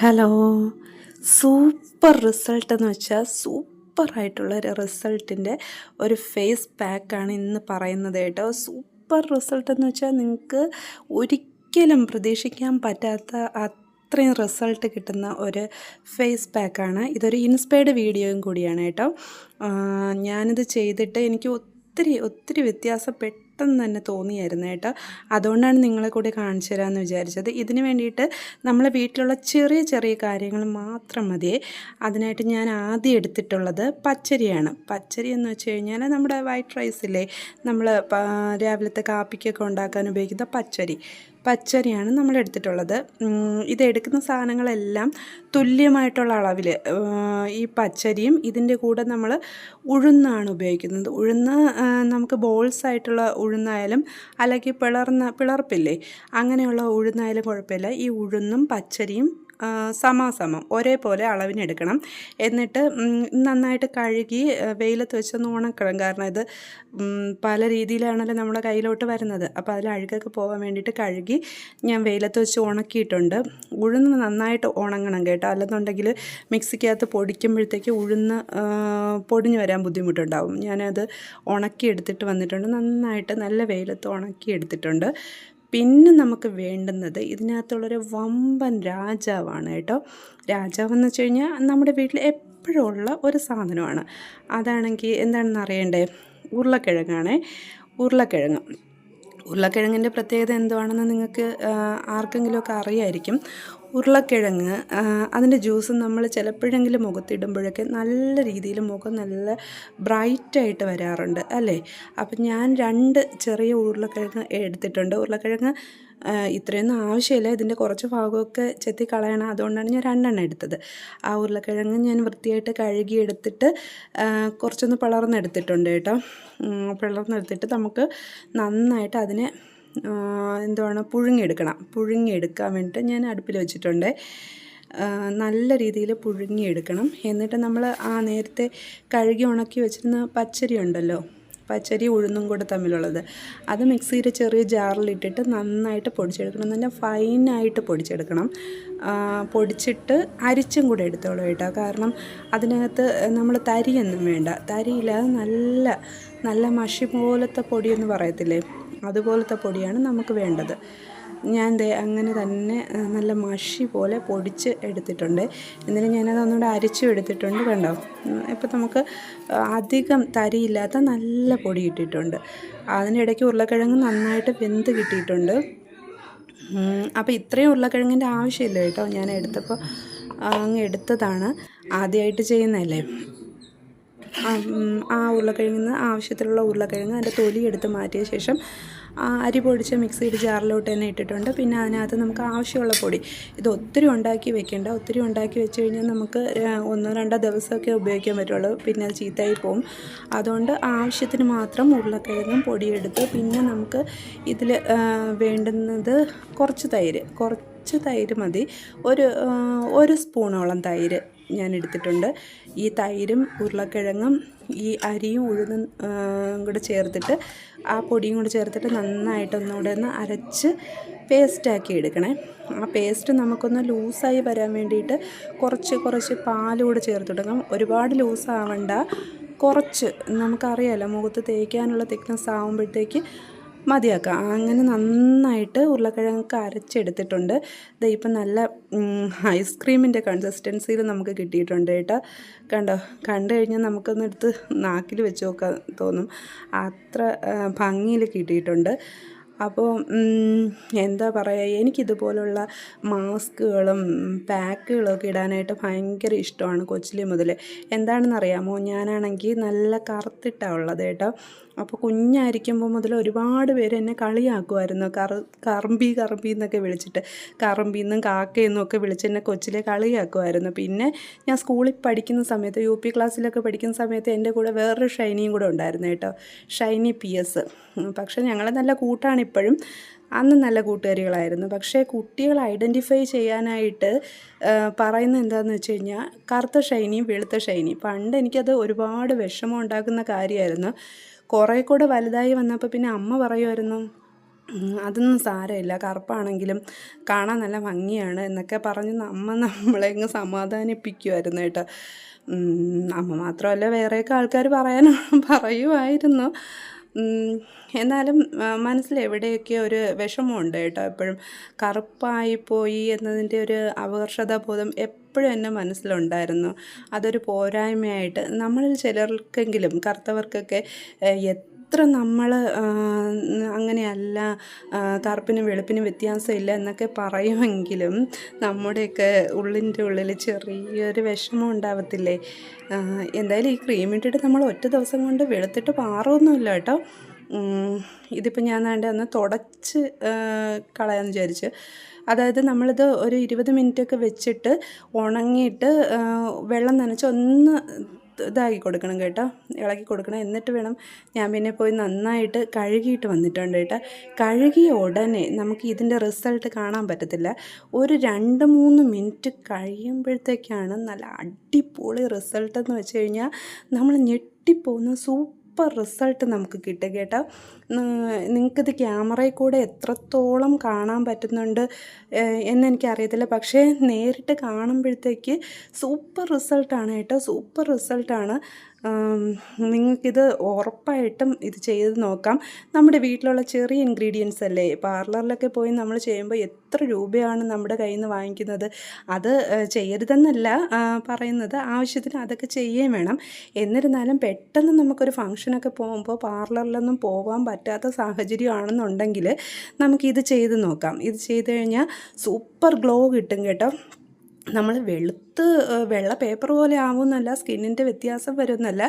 Hello. Super result എന്ന് വെച്ചാൽ സൂപ്പറായിട്ടുള്ള ഒരു റിസൾട്ടിൻ്റെ ഒരു ഫേസ് പാക്കാണ് ഇന്ന് പറയുന്നത് കേട്ടോ. സൂപ്പർ റിസൾട്ട് എന്ന് വെച്ചാൽ നിങ്ങൾക്ക് ഒരിക്കലും പ്രതീക്ഷിക്കാൻ പറ്റാത്ത അത്രയും റിസൾട്ട് കിട്ടുന്ന ഒരു ഫേസ് പാക്കാണ്. ഇതൊരു ഇൻസ്പയർഡ് വീഡിയോയും കൂടിയാണ് കേട്ടോ. ഞാനിത് ചെയ്തിട്ട് എനിക്ക് ഒത്തിരി വ്യത്യാസം പെട്ടെന്ന് തന്നെ തോന്നിയായിരുന്നു കേട്ടോ. അതുകൊണ്ടാണ് നിങ്ങളെ കൂടി കാണിച്ചു തരാമെന്ന് വിചാരിച്ചത്. ഇതിന് വേണ്ടിയിട്ട് നമ്മളെ വീട്ടിലുള്ള ചെറിയ ചെറിയ കാര്യങ്ങൾ മാത്രം മതിയേ. അതിനായിട്ട് ഞാൻ ആദ്യം എടുത്തിട്ടുള്ളത് പച്ചരിയാണ്. പച്ചരി എന്ന് വെച്ച് കഴിഞ്ഞാൽ നമ്മുടെ വൈറ്റ് റൈസില്ലേ, നമ്മൾ രാവിലത്തെ കാപ്പിക്കൊക്കെ ഉണ്ടാക്കാൻ ഉപയോഗിക്കുന്ന പച്ചരിയാണ് നമ്മൾ എടുത്തിട്ടുള്ളത്. ഇതെടുക്കുന്ന സാധനങ്ങളെല്ലാം തുല്യമായിട്ടുള്ള അളവിൽ ഈ പച്ചരിയും ഇതിൻ്റെ കൂടെ നമ്മൾ ഉഴുന്നാണ് ഉപയോഗിക്കുന്നത്. ഉഴുന്ന് നമുക്ക് ബോൾസ് ആയിട്ടുള്ള ഉഴുന്നായാലും അല്ലെങ്കിൽ പിളർപ്പില്ലേ, അങ്ങനെയുള്ള ഉഴുന്നായാലും കുഴപ്പമില്ല. ഈ ഉഴുന്നും പച്ചരിയും സമാസമം ഒരേപോലെ അളവിനെടുക്കണം. എന്നിട്ട് നന്നായിട്ട് കഴുകി വെയിലത്ത് വെച്ചൊന്ന് ഉണക്കണം. കാരണം ഇത് പല രീതിയിലാണല്ലോ നമ്മുടെ കയ്യിലോട്ട് വരുന്നത്. അപ്പോൾ അതിൽ അഴുക്കൊക്കെ പോകാൻ വേണ്ടിയിട്ട് കഴുകി ഞാൻ വെയിലത്ത് വെച്ച് ഉണക്കിയിട്ടുണ്ട്. ഉഴുന്ന് നന്നായിട്ട് ഉണങ്ങണം കേട്ടോ, അല്ലെന്നുണ്ടെങ്കിൽ മിക്സിക്കകത്ത് പൊടിക്കുമ്പോഴത്തേക്ക് ഉഴുന്ന് പൊടിഞ്ഞ് വരാൻ ബുദ്ധിമുട്ടുണ്ടാവും. ഞാനത് ഉണക്കിയെടുത്തിട്ട് വന്നിട്ടുണ്ട്. നന്നായിട്ട് നല്ല വെയിലത്ത് ഉണക്കിയെടുത്തിട്ടുണ്ട്. പിന്നെ നമുക്ക് വേണ്ടുന്നത് ഇതിനകത്തുള്ളൊരു വമ്പൻ രാജാവാണ് കേട്ടോ. രാജാവെന്ന് വെച്ച് കഴിഞ്ഞാൽ നമ്മുടെ വീട്ടിൽ എപ്പോഴും ഉള്ള ഒരു സാധനമാണ്. അതാണെങ്കിൽ എന്താണെന്ന് അറിയണ്ടേ? ഉരുളക്കിഴങ്ങാണേ. ഉരുളക്കിഴങ്ങിൻ്റെ പ്രത്യേകത എന്തുവാണെന്ന് നിങ്ങൾക്ക് ആർക്കെങ്കിലുമൊക്കെ അറിയായിരിക്കും. ഉരുളക്കിഴങ്ങ് അതിൻ്റെ ജ്യൂസ് നമ്മൾ ചിലപ്പോഴെങ്കിലും മുഖത്തിടുമ്പോഴൊക്കെ നല്ല രീതിയിൽ മുഖം നല്ല ബ്രൈറ്റായിട്ട് വരാറുണ്ട് അല്ലേ. അപ്പം ഞാൻ 2 ചെറിയ ഉരുളക്കിഴങ്ങ് എടുത്തിട്ടുണ്ട്. ഉരുളക്കിഴങ്ങ് ഇത്രയൊന്നും ആവശ്യമില്ല, ഇതിൻ്റെ കുറച്ച് ഭാഗമൊക്കെ ചെത്തി കളയണം. അതുകൊണ്ടാണ് ഞാൻ 2 എണ്ണം എടുത്തത്. ആ ഉരുളക്കിഴങ്ങ് ഞാൻ വൃത്തിയായിട്ട് കഴുകിയെടുത്തിട്ട് കുറച്ചൊന്ന് പിളർന്നെടുത്തിട്ടുണ്ട് കേട്ടോ. പിളർന്നെടുത്തിട്ട് നമുക്ക് നന്നായിട്ട് അതിനെ പുഴുങ്ങിയെടുക്കാൻ വേണ്ടിയിട്ട് ഞാൻ അടുപ്പിൽ വെച്ചിട്ടുണ്ട്. നല്ല രീതിയിൽ പുഴുങ്ങിയെടുക്കണം. എന്നിട്ട് നമ്മൾ നേരത്തെ കഴുകി ഉണക്കി വെച്ചിരുന്ന പച്ചരി ഉണ്ടല്ലോ, പച്ചരി ഉഴുന്നും കൂടെ തമ്മിലുള്ളത്, അത് മിക്സിയുടെ ചെറിയ ജാറിലിട്ടിട്ട് നന്നായിട്ട് പൊടിച്ചെടുക്കണം. നല്ല ഫൈനായിട്ട് പൊടിച്ചെടുക്കണം. പൊടിച്ചിട്ട് അരിച്ചും കൂടെ എടുത്തോളൂ കേട്ടോ. കാരണം അതിനകത്ത് നമ്മൾ തരിയൊന്നും വേണ്ട. തരിയില്ലാതെ നല്ല മഷി പോലത്തെ പൊടിയെന്ന് പറയത്തില്ലേ, അതുപോലത്തെ പൊടിയാണ് നമുക്ക് വേണ്ടത്. ഞാൻ അങ്ങനെ തന്നെ നല്ല മഷി പോലെ പൊടിച്ച് എടുത്തിട്ടുണ്ട്. എന്നിട്ട് ഞാനത് ഒന്നുകൂടെ അരിച്ചും എടുത്തിട്ടുണ്ട്. കണ്ടോ, ഇപ്പം നമുക്ക് അധികം തരിയില്ലാത്ത നല്ല പൊടി ഇട്ടിട്ടുണ്ട്. അതിനിടയ്ക്ക് ഉരുളക്കിഴങ്ങ് നന്നായിട്ട് വെന്ത് കിട്ടിയിട്ടുണ്ട്. അപ്പോൾ ഇത്രയും ഉരുളക്കിഴങ്ങിൻ്റെ ആവശ്യമില്ല കേട്ടോ. ഞാൻ എടുത്തപ്പോൾ അങ്ങ് എടുത്തതാണ്. ആദ്യമായിട്ട് ചെയ്യുന്നതല്ലേ. ആ ഉരുളക്കിഴങ്ങിൽ നിന്ന് ആവശ്യത്തിലുള്ള ഉരുളക്കിഴങ്ങ് അതിൻ്റെ തൊലി എടുത്ത് മാറ്റിയ ശേഷം അരി പൊടിച്ച മിക്സിയുടെ ജാറിലോട്ട് തന്നെ ഇട്ടിട്ടുണ്ട്. പിന്നെ അതിനകത്ത് നമുക്ക് ആവശ്യമുള്ള പൊടി, ഇത് ഒത്തിരി ഉണ്ടാക്കി വെക്കേണ്ട. ഒത്തിരി ഉണ്ടാക്കി വെച്ച് കഴിഞ്ഞാൽ നമുക്ക് 1-2 ദിവസമൊക്കെ ഉപയോഗിക്കാൻ പറ്റുള്ളൂ, പിന്നെ അത് ചീത്തയായി പോകും. അതുകൊണ്ട് ആവശ്യത്തിന് മാത്രം ഉരുളക്കിഴങ്ങും പൊടിയെടുത്ത്, പിന്നെ നമുക്ക് ഇതിൽ വേണ്ടുന്നത് കുറച്ച് തൈര് മതി. ഒരു സ്പൂണോളം തൈര് ഞാൻ എടുത്തിട്ടുണ്ട്. ഈ തൈരും ഉരുളക്കിഴങ്ങും ഈ അരിയും ഉഴുന്നും കൂടെ ചേർത്തിട്ട്, ആ പൊടിയും കൂടെ ചേർത്തിട്ട് നന്നായിട്ടൊന്നുകൂടെ ഒന്ന് അരച്ച് പേസ്റ്റാക്കി എടുക്കണേ. ആ പേസ്റ്റ് നമുക്കൊന്ന് ലൂസായി വരാൻ വേണ്ടിയിട്ട് കുറച്ച് പാലുകൂടെ ചേർത്തിടണം. ഒരുപാട് ലൂസാവണ്ട, കുറച്ച് നമുക്കറിയാമല്ലോ മുഖത്ത് തേക്കാനുള്ള തിക്നെസ് ആകുമ്പോഴത്തേക്ക് മതിയാക്കാം. അങ്ങനെ നന്നായിട്ട് ഉരുളക്കിഴങ്ങൊക്കെ അരച്ചെടുത്തിട്ടുണ്ട്. ഇപ്പം നല്ല ഐസ്ക്രീമിൻ്റെ കൺസിസ്റ്റൻസിയിൽ നമുക്ക് കിട്ടിയിട്ടുണ്ട് കേട്ടോ. കണ്ടു കഴിഞ്ഞാൽ നമുക്കൊന്ന് എടുത്ത് നാക്കിൽ വെച്ച് നോക്കാൻ തോന്നും, അത്ര ഭംഗിയിൽ കിട്ടിയിട്ടുണ്ട്. അപ്പോൾ എന്താ പറയുക, എനിക്കിതുപോലുള്ള മാസ്കുകളും പാക്കുകളൊക്കെ ഇടാനായിട്ട് ഭയങ്കര ഇഷ്ടമാണ് കൊച്ചിലെ മുതൽ. എന്താണെന്നറിയാമോ, ഞാനാണെങ്കിൽ നല്ല കറുത്തിട്ടാണ് ഉള്ളത് കേട്ടോ. അപ്പോൾ കുഞ്ഞായിരിക്കുമ്പോൾ മുതൽ ഒരുപാട് പേര് എന്നെ കളിയാക്കുമായിരുന്നു. കറമ്പി എന്നൊക്കെ വിളിച്ചിട്ട്, കറമ്പിന്നും കാക്കയെന്നും ഒക്കെ വിളിച്ച് എന്നെ കൊച്ചിലെ കളിയാക്കുമായിരുന്നു. പിന്നെ ഞാൻ സ്കൂളിൽ പഠിക്കുന്ന സമയത്ത്, UP ക്ലാസ്സിലൊക്കെ പഠിക്കുന്ന സമയത്ത് എൻ്റെ കൂടെ വേറൊരു ഷൈനിയും കൂടെ ഉണ്ടായിരുന്നു കേട്ടോ, ഷൈനി PS. പക്ഷേ ഞങ്ങൾ നല്ല കൂട്ടാണ് ഇപ്പോഴും. അന്ന് നല്ല കൂട്ടുകാരികളായിരുന്നു. പക്ഷേ കുട്ടികൾ ഐഡൻറ്റിഫൈ ചെയ്യാനായിട്ട് പറയുന്നത് എന്താണെന്ന് വെച്ച് കഴിഞ്ഞാൽ കറുത്ത ഷൈനിയും വെളുത്ത ഷൈനിയും. പണ്ട് എനിക്കത് ഒരുപാട് വിഷമം ഉണ്ടാക്കുന്ന കാര്യമായിരുന്നു. കുറേ കൂടെ വലുതായി വന്നപ്പോൾ പിന്നെ അമ്മ പറയുമായിരുന്നു, അതൊന്നും സാരമില്ല, കറുപ്പാണെങ്കിലും കാണാൻ നല്ല ഭംഗിയാണ് എന്നൊക്കെ പറഞ്ഞ് നമ്മളെ അങ്ങ് സമാധാനിപ്പിക്കുമായിരുന്നു കേട്ടോ. അമ്മ മാത്രമല്ല വേറെയൊക്കെ ആൾക്കാർ പറയുമായിരുന്നു. എന്നാലും മനസ്സിൽ എവിടെയൊക്കെയോ ഒരു വിഷമമുണ്ട് കേട്ടോ. എപ്പോഴും കറുപ്പായിപ്പോയി എന്നതിൻ്റെ ഒരു അപകർഷതാബോധം എപ്പോഴും എൻ്റെ മനസ്സിലുണ്ടായിരുന്നു. അതൊരു പോരായ്മയായിട്ട് നമ്മളിൽ ചിലർക്കെങ്കിലും കറുത്തവർക്കൊക്കെ എത്ര നമ്മൾ അങ്ങനെയല്ല, കറുപ്പിനും വെളുപ്പിനും വ്യത്യാസമില്ല എന്നൊക്കെ പറയുമെങ്കിലും നമ്മുടെയൊക്കെ ഉള്ളിൻ്റെ ഉള്ളിൽ ചെറിയൊരു വിഷമം ഉണ്ടാവത്തില്ലേ? എന്തായാലും ഈ ക്രീം ഇട്ടിട്ട് നമ്മൾ ഒറ്റ ദിവസം കൊണ്ട് വെളുത്തിട്ട് മാറുമൊന്നുമില്ല കേട്ടോ. ഇതിപ്പോൾ ഞാൻ ഒന്ന് തുടച്ച് കളയാമെന്ന് വിചാരിച്ച്. അതായത് നമ്മളിത് ഒരു 20 മിനിറ്റൊക്കെ വെച്ചിട്ട് ഉണങ്ങിയിട്ട് വെള്ളം നനച്ച് ഒന്ന് ഇതാക്കി കൊടുക്കണം കേട്ടോ, ഇളക്കി കൊടുക്കണം. എന്നിട്ട് വേണം, ഞാൻ പിന്നെ പോയി നന്നായിട്ട് കഴുകിയിട്ട് വന്നിട്ടുണ്ട് കേട്ടോ. കഴുകിയ ഉടനെ നമുക്ക് ഇതിൻ്റെ റിസൾട്ട് കാണാൻ പറ്റത്തില്ല. ഒരു 2-3 മിനിറ്റ് കഴിയുമ്പോഴത്തേക്കാണ് നല്ല അടിപൊളി റിസൾട്ട് എന്ന് വെച്ച് കഴിഞ്ഞാൽ നമ്മൾ ഞെട്ടിപ്പോകുന്ന റിസൾട്ട് നമുക്ക് കിട്ടും കേട്ടോ. നിങ്ങൾക്കിത് ക്യാമറയിൽ കൂടെ എത്രത്തോളം കാണാൻ പറ്റുന്നുണ്ട് എന്നെനിക്കറിയത്തില്ല, പക്ഷേ നേരിട്ട് കാണുമ്പോഴത്തേക്ക് സൂപ്പർ റിസൾട്ടാണ് കേട്ടോ, സൂപ്പർ റിസൾട്ടാണ്. നിങ്ങൾക്കിത് ഉറപ്പായിട്ടും ഇത് ചെയ്ത് നോക്കാം. നമ്മുടെ വീട്ടിലുള്ള ചെറിയ ഇൻഗ്രീഡിയൻസ് അല്ലേ, പാർലറിലൊക്കെ പോയി നമ്മൾ ചെയ്യുമ്പോൾ എത്ര രൂപയാണ് നമ്മുടെ കയ്യിൽ നിന്ന് വാങ്ങിക്കുന്നത്. അത് ചെയ്യരുതെന്നല്ല പറയുന്നത്, ആവശ്യത്തിന് അതൊക്കെ ചെയ്യുകയും വേണം. എന്നിരുന്നാലും പെട്ടെന്ന് നമുക്കൊരു ഫംഗ്ഷനൊക്കെ പോകുമ്പോൾ പാർലറിലൊന്നും പോകാൻ പറ്റാത്ത സാഹചര്യമാണെന്നുണ്ടെങ്കിൽ നമുക്കിത് ചെയ്ത് നോക്കാം. ഇത് ചെയ്ത് കഴിഞ്ഞാൽ സൂപ്പർ ഗ്ലോ കിട്ടും കേട്ടോ. നമ്മൾ വെള്ള പേപ്പർ പോലെ ആവുമെന്നല്ല, സ്കിന്നിൻ്റെ വ്യത്യാസം വരുമെന്നല്ല,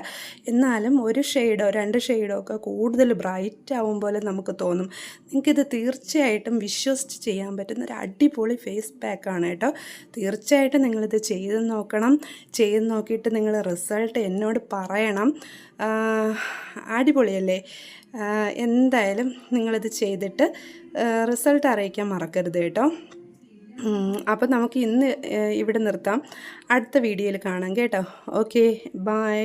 എന്നാലും 1 ഷെയ്ഡോ 2 ഷെയ്ഡോ ഒക്കെ കൂടുതൽ ബ്രൈറ്റ് ആവും പോലെ നമുക്ക് തോന്നും. നിങ്ങൾക്കിത് തീർച്ചയായിട്ടും വിശ്വസിച്ച് ചെയ്യാൻ പറ്റുന്ന ഒരു അടിപൊളി ഫേസ് പാക്കാണ് കേട്ടോ. തീർച്ചയായിട്ടും നിങ്ങളിത് ചെയ്ത് നോക്കണം. ചെയ്ത് നോക്കിയിട്ട് നിങ്ങൾ റിസൾട്ട് എന്നോട് പറയണം. അടിപൊളിയല്ലേ? എന്തായാലും നിങ്ങളിത് ചെയ്തിട്ട് റിസൾട്ട് അറിയിക്കാൻ മറക്കരുത് കേട്ടോ. അപ്പോൾ നമുക്ക് ഇന്ന് ഇവിടെ നിർത്താം. അടുത്ത വീഡിയോയിൽ കാണാം കേട്ടോ. Okay, by.